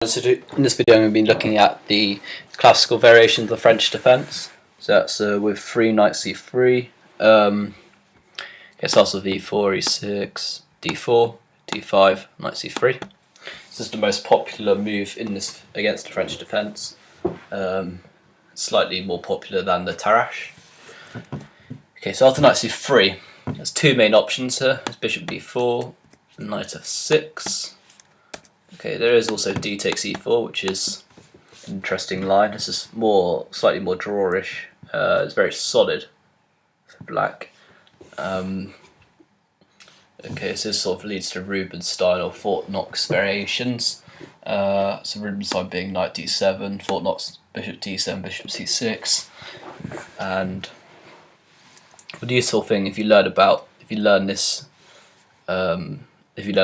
In this video I'm going to be looking at the classical variation of the French defence. So that's with 3 knight c3, it starts with e4, e6, d4, d5, knight c3. This is the most popular move in this against the French defence, slightly more popular than the Tarrasch. Okay, so after knight c3, there's two main options here. There's bishop b4, knight f6. Okay, there is also d takes e4, which is an interesting line. This is slightly more drawish. It's very solid for black. Okay, so this sort of leads to Rubens style or Fort Knox variations. So Rubens style being knight d7, Fort Knox bishop d7, bishop c6, and the useful thing if you learn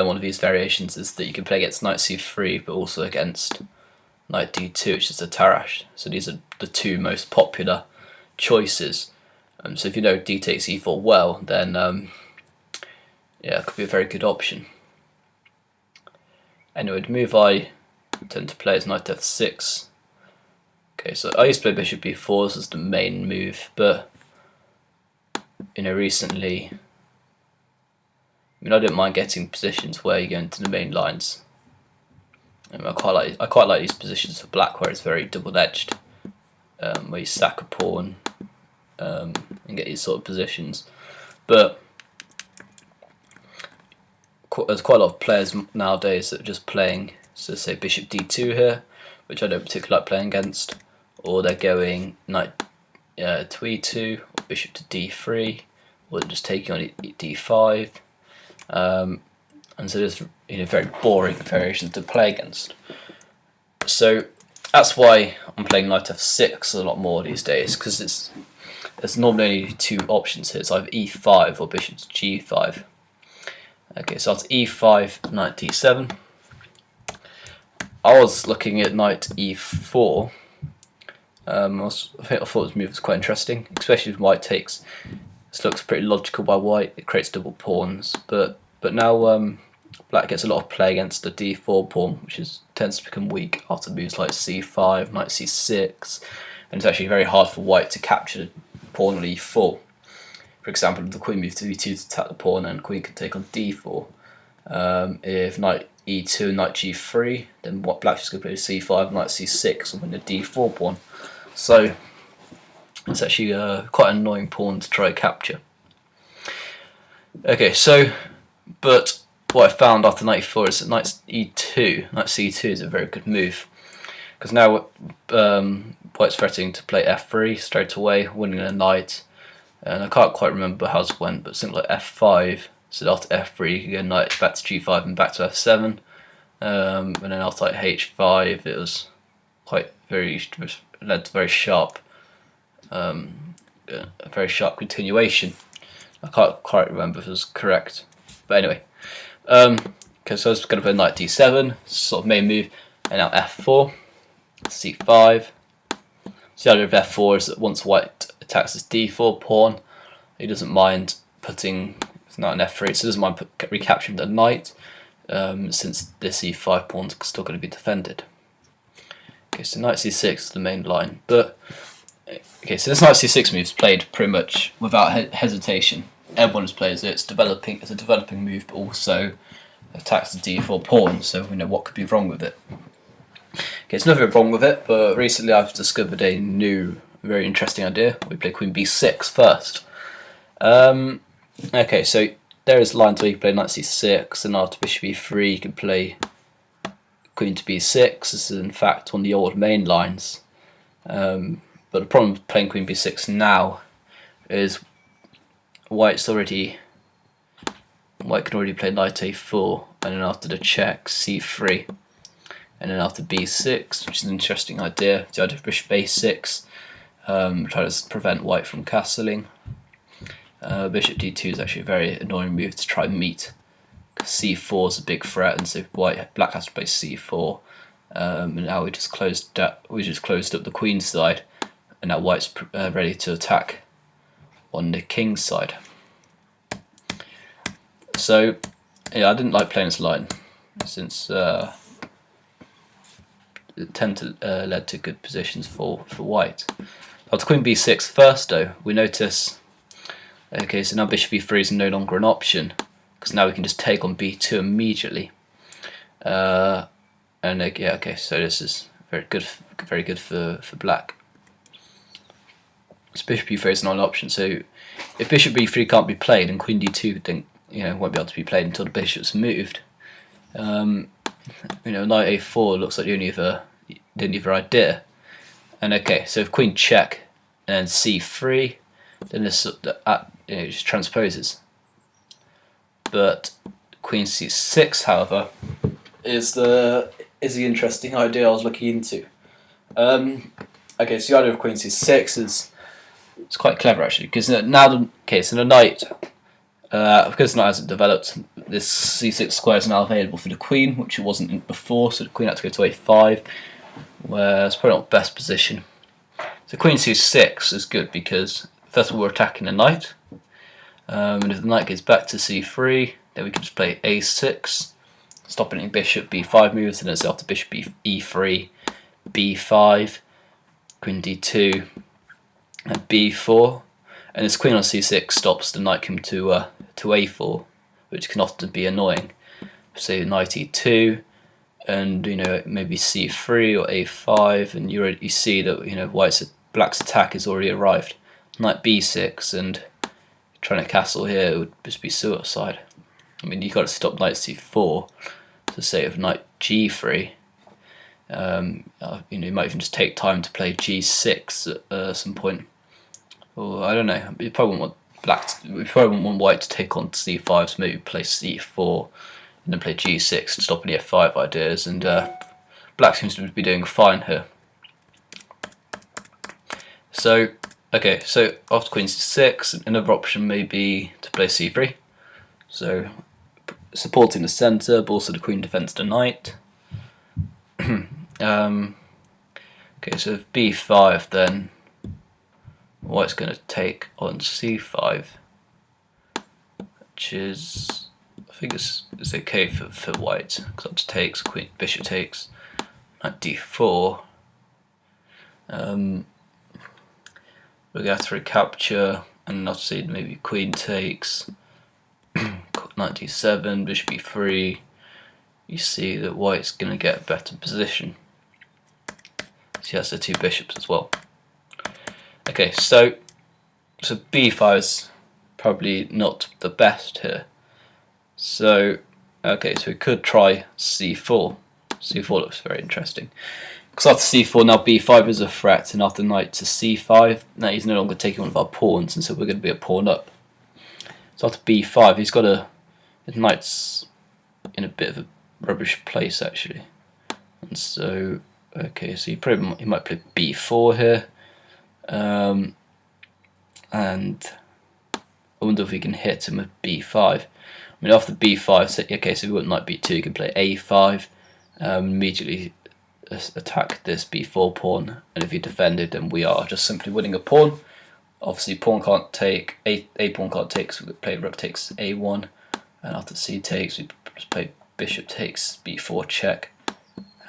one of these variations is that you can play against knight c3 but also against knight d2, which is the Tarrasch. So these are the two most popular choices. So if you know d takes e4 well, then yeah, it could be a very good option. Anyway, the move I tend to play is knight f6. Okay, so I used to play bishop b4 as the main move, but recently, I don't mind getting positions where you go into the main lines. I quite like these positions for black where it's very double-edged, where you stack a pawn and get these sort of positions. But there's quite a lot of players nowadays that are just playing, so say bishop d2 here, which I don't particularly like playing against, or they're going knight to e2, or bishop to d3, or they're just taking on d5. And so there's very boring variations to play against. So that's why I'm playing knight f6 a lot more these days, because there's normally only two options here. It's either e5 or bishop to g5. Okay, so after e5, knight d7. I was looking at knight e4. I thought this move was quite interesting, especially if white takes. This looks pretty logical by white. It creates double pawns, but now black gets a lot of play against the d4 pawn, which tends to become weak after moves like c5, knight c6, and it's actually very hard for white to capture the pawn on e4. For example, if the queen moves to e2 to attack the pawn, and queen can take on d4. If knight e2 and knight g3, then black's just going to play c5, knight c6, and win the d4 pawn. So it's actually quite an annoying pawn to try to capture. Okay, so but what I found after knight e4 is that knight c2 is a very good move, because now white's threatening to play f3 straight away, winning a knight. And I can't quite remember how this went, but something like f5. So after f3, you can go knight back to g5 and back to f7, and then after like h5, it was led to very sharp. A very sharp continuation. I can't quite remember if it was correct, but anyway. Okay, so I was going to play knight d7, sort of main move, and now f4, c5. So the idea of f4 is that once white attacks his d4 pawn, he doesn't mind putting knight on f3, so he doesn't mind recapturing the knight, since this e5 pawn is still going to be defended. Okay, so knight c6 is the main line, but okay, so this knight c6 move is played pretty much without hesitation. Everyone has played it. It's a developing move, but also attacks the d4 pawn. So we know what could be wrong with it. Okay, there's nothing wrong with it, but recently I've discovered a new, very interesting idea. We play queen b6 first. Okay, so there is lines where you play knight c6, and after bishop e3 you can play queen to b6. This is in fact one of the old main lines. But the problem with playing queen b6 now is white can already play knight a4, and then after the check c3, and then after b6, which is an interesting idea. The idea of bishop a6, try to prevent white from castling. Bishop d2 is actually a very annoying move to try and meet, because c4 is a big threat, and so black has to play c4. And now we just closed up the queen side, and now white's ready to attack on the king's side. So yeah, I didn't like playing this line since tend to lead to good positions for white. After queen b6 first though, we notice, okay, so now bishop e3 is no longer an option, because now we can just take on b2 immediately. Yeah, okay, so this is very good for black. So bishop e3 is not an option, so if bishop b3 can't be played, and queen d2 won't be able to be played until the bishop's moved. Knight a4 looks like the only other idea. And okay, so if queen check and c3, then this just transposes. But queen c6, however, is the interesting idea I was looking into. Okay, so the idea of queen c6 is quite clever actually, because now so the knight, because the knight hasn't developed, this c6 square is now available for the queen, which it wasn't before. So the queen had to go to a5, where it's probably not the best position. So queen c6 is good because first of all we're attacking the knight, and if the knight goes back to c3, then we can just play a6, stopping any bishop b5 moves, and then it's after bishop e3, b5, queen d2, and b4, and this queen on c6 stops the knight coming to a4, which can often be annoying. So knight e2, and maybe c3 or a5, and you already see that black's attack has already arrived. Knight b6, and trying to castle here would just be suicide. I mean, you got to stop knight c4 to save knight g3. You might even just take time to play g6 at some point. Or I don't know. You probably won't want white to take on c5, so maybe play c4 and then play g6 to stop any f5 ideas. And black seems to be doing fine here. So okay, so after queen c6, another option may be to play c3. So supporting the centre, but also the queen defends the knight. Okay, so if b5, then white's going to take on c5, which is, I think it's okay for white, because it takes, bishop takes, knight d4. We're going to have to recapture, and obviously maybe queen takes, knight d7, bishop e3. You see that white's going to get a better position. So he has the two bishops as well. Okay, so b5 is probably not the best here. So okay, so we could try c4. c4 looks very interesting. Because after c4, now b5 is a threat, and after knight to c5, now he's no longer taking one of our pawns, and so we're going to be a pawn up. So after b5, he's got his knight's in a bit of a rubbish place actually, and so okay, so he might play b4 here, and I wonder if we can hit him with b5. I mean, after b5, so, okay, so we want knight b2, you can play a5, immediately attack this b4 pawn, and if he defended, then we are just simply winning a pawn. Obviously pawn can't take, a pawn can't take, so we play rook takes a1, and after c takes, we just play bishop takes b4 check,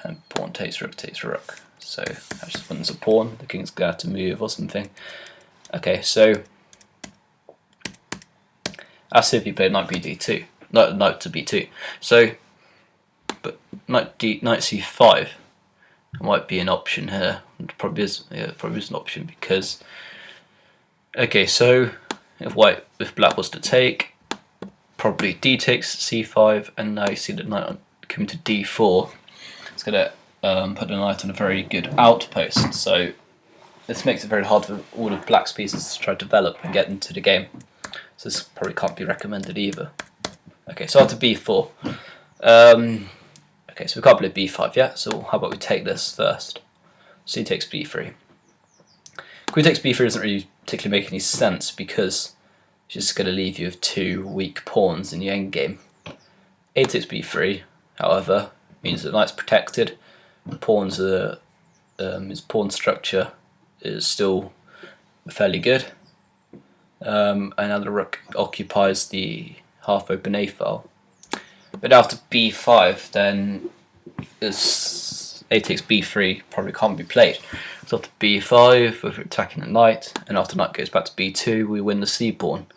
and pawn takes rook. So that just wins a pawn. The king's going to have to move or something. Okay, so that's if you play knight bd2, knight to b2. So, but knight c5 might be an option here. It probably is. Yeah, it probably is an option because. Okay, so if black was to take, probably d takes c5, and now you see that knight coming to d4. It's going to put the knight on a very good outpost. So this makes it very hard for all of black's pieces to try to develop and get into the game. So this probably can't be recommended either. Okay, so after b4. Okay, so we can't play b5 yet, so how about we take this first? C takes b3. Queen takes b3 doesn't really particularly make any sense because it's just going to leave you with two weak pawns in the endgame. A takes b3, however, means that the knight's protected. Pawns are, his pawn structure is still fairly good. And now the rook occupies the half-open a file. But after b5, then it's a takes b3 probably can't be played. So after b5, we're attacking the knight, and after knight goes back to b2, we win the c pawn.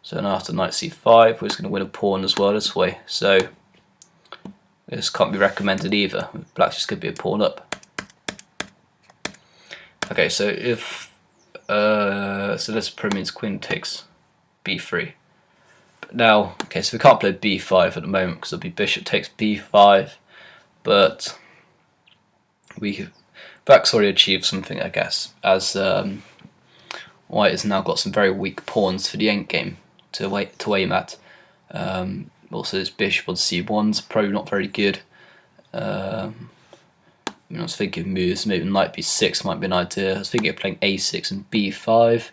So now after knight c5, we're just going to win a pawn as well this way. So this can't be recommended either. Black's just going to be a pawn up. Okay, so if so this probably means queen takes b3. But now, okay, so we can't play b5 at the moment because it'll be bishop takes b5. But Black's already achieved something, I guess, as White has now got some very weak pawns for the endgame to aim at. Also, his bishop on c1's probably not very good. I was thinking of moves, maybe knight b6 might be an idea. I was thinking of playing a6 and b5.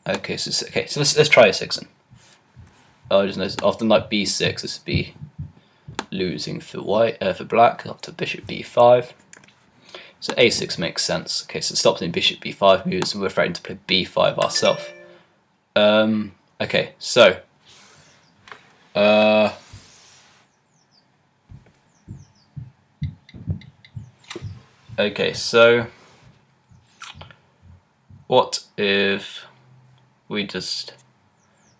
Okay, so let's try a6 then. I just noticed after knight b6, this would be losing for white, for black. After bishop b5, so a6 makes sense. Okay, so it stops any bishop b5 moves, and we're threatening to play b5 ourselves. Okay, so okay, so what if we just,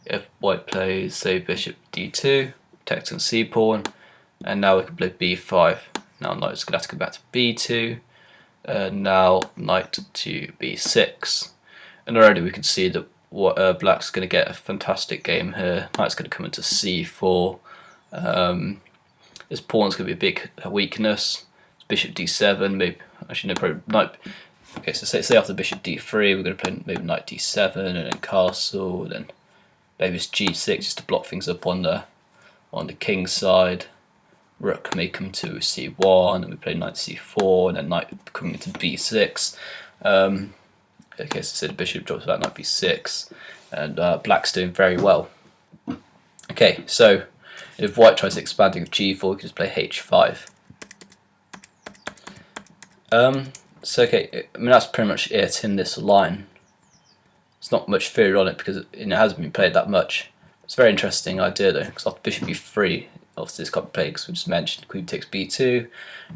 if white plays, say, bishop d2, protecting c pawn, and now we can play b5. Now knight's going to have to go back to b2, now knight to b6, and already we can see that black's going to get a fantastic game here. Knight's going to come into c4. This pawn's going to be a big weakness. Bishop d7, maybe, actually no, probably knight. Okay, so say after bishop d3, we're going to play maybe knight d7 and then castle, and then maybe it's g6 just to block things up on the king's side. Rook may come to c1, and we play knight c4, and then knight coming into b6. Okay, so the bishop drops back knight b6, and black's doing very well. Okay, so if white tries expanding with g4, we can just play h5. So okay, I mean that's pretty much it in this line. There's not much theory on it because it hasn't been played that much. It's a very interesting idea though, because after bishop b3, obviously this can't be played because we just mentioned queen takes b2,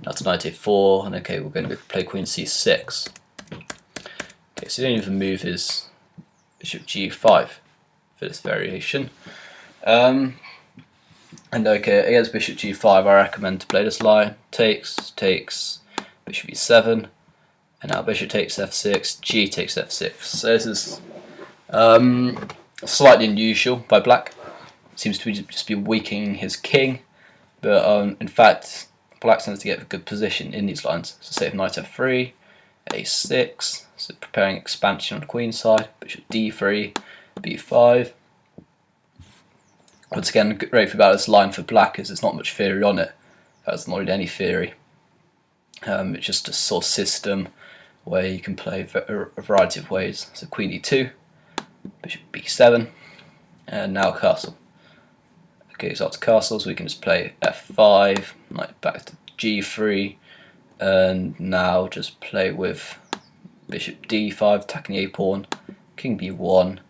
now to knight a4, and okay, we're going to play queen c6. Okay, so the only other move is bishop g5 for this variation. And okay, against bishop g5, I recommend to play this line: takes, bishop e7, and now bishop takes f6, g takes f6. So this is slightly unusual by black. Seems to be just be weakening his king, but in fact, black tends to get a good position in these lines. So say if knight f3, a6, so preparing expansion on the queen side, bishop d3, b5. Once again, the great thing about this line for black is there's not much theory on it. There's not really any theory. It's just a sort of system where you can play a variety of ways. So queen e2, bishop b7, and now castle. Okay, so after castles we can just play f5, knight back to g3, and now just play with bishop d5, attacking the a pawn, king b1,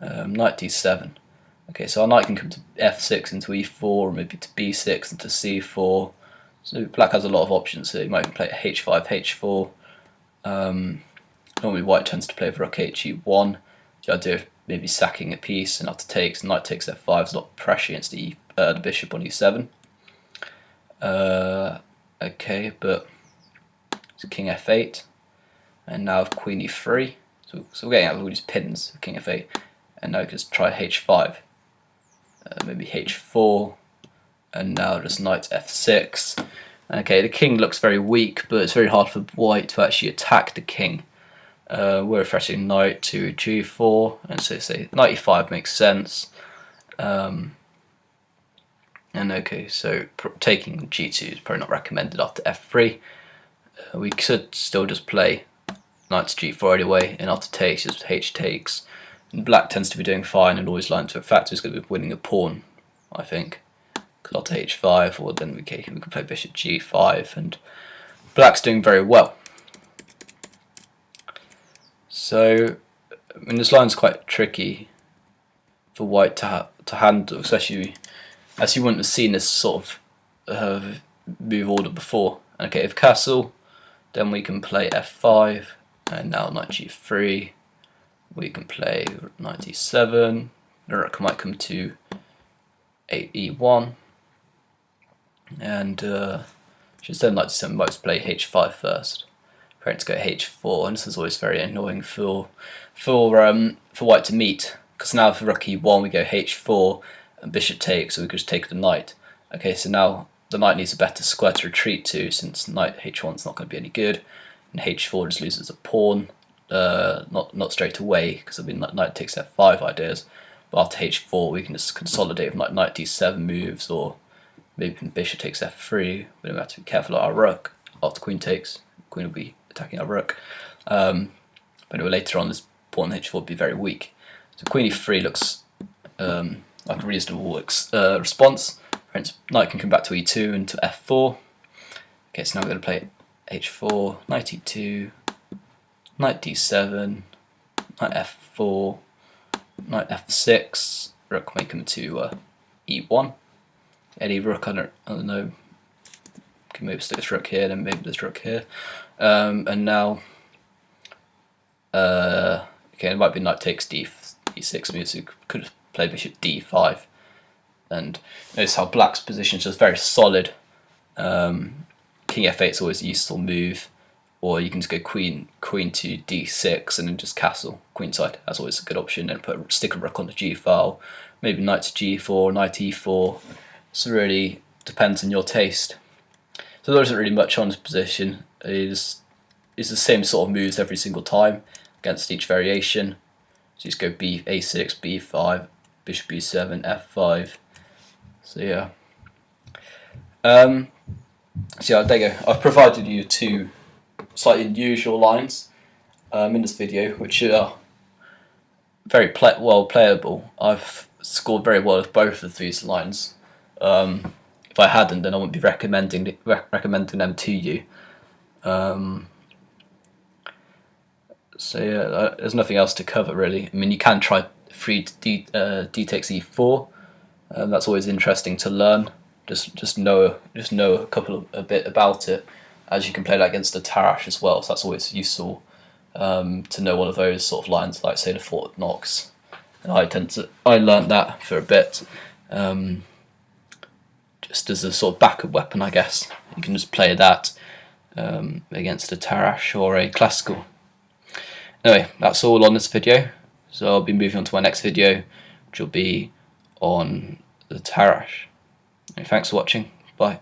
knight d7. Okay, so our knight can come to f6 into e4, or maybe to b6 into c4. So black has a lot of options here. You might even play h5, h4. Normally white tends to play rook he1. The idea of maybe sacking a piece, and after takes, knight takes f5. There's a lot of pressure against the bishop on e7. Okay, but so king f8, and now queen e3. So we're getting out of all these pins, king f8, and now we can just try h5. Maybe h4, and now just knight f6. Okay, the king looks very weak, but it's very hard for white to actually attack the king. We're threatening knight to g4, and so say knight e5 makes sense. And okay, so taking g2 is probably not recommended after f3. We could still just play knight to g4 anyway, and after takes, just h takes. And black tends to be doing fine and always lines to a factor is going to be winning a pawn, I think. Because after h5, or then we can play bishop g5, and black's doing very well. So, I mean, this line's quite tricky for white to handle, especially as you wouldn't have seen this sort of move order before. Okay, if castle, then we can play f5, and now knight g3. We can play knight d7. The rook might come to 8e1, and just then knight d7 might play h5 first. Trying to go h4, and this is always very annoying for white to meet, because now for rook e1 we go h4 and bishop takes, so we could just take the knight. Okay, so now the knight needs a better square to retreat to, since knight h1 is not going to be any good, and h4 just loses a pawn, not straight away, because it'll be knight takes f5 ideas, but after h4 we can just consolidate with knight d7 moves, or maybe bishop takes f3, but we have to be careful of our rook. After queen takes, queen will be attacking our rook. But anyway, later on this pawn h4 would be very weak. So queen e3 looks like a reasonable response. Hence, knight can come back to e2 and to f4. Okay, so now we're going to play h4, knight e2, knight d7, knight f4, knight f6, rook may come to e1. Any rook, I don't know. Can maybe stick this rook here, then maybe this rook here, and now okay, it might be knight takes d6 moves. So you could have played bishop d5, and notice how black's position is just very solid. King f8 is always a useful move, or you can just go queen to d6 and then just castle queenside. That's always a good option. And stick a rook on the g file, maybe knight to g4, knight e4. So really depends on your taste. So there isn't really much on this position. It's the same sort of moves every single time against each variation. So you just go a6, b5, bishop b7, f5. So yeah. So yeah, there you go. I've provided you two slightly unusual lines in this video, which are very well playable. I've scored very well with both of these lines. If I hadn't, then I wouldn't be recommending them to you. So yeah, there's nothing else to cover really. I mean, you can try d takes e4. That's always interesting to learn. Just know a bit about it, as you can play that against the Tarrasch as well. So that's always useful to know one of those sort of lines, like say the Fort Knox. And I learnt that for a bit. Just as a sort of backup weapon, I guess. You can just play that against a Tarrasch or a classical. Anyway, that's all on this video. So I'll be moving on to my next video, which will be on the Tarrasch. Thanks for watching. Bye.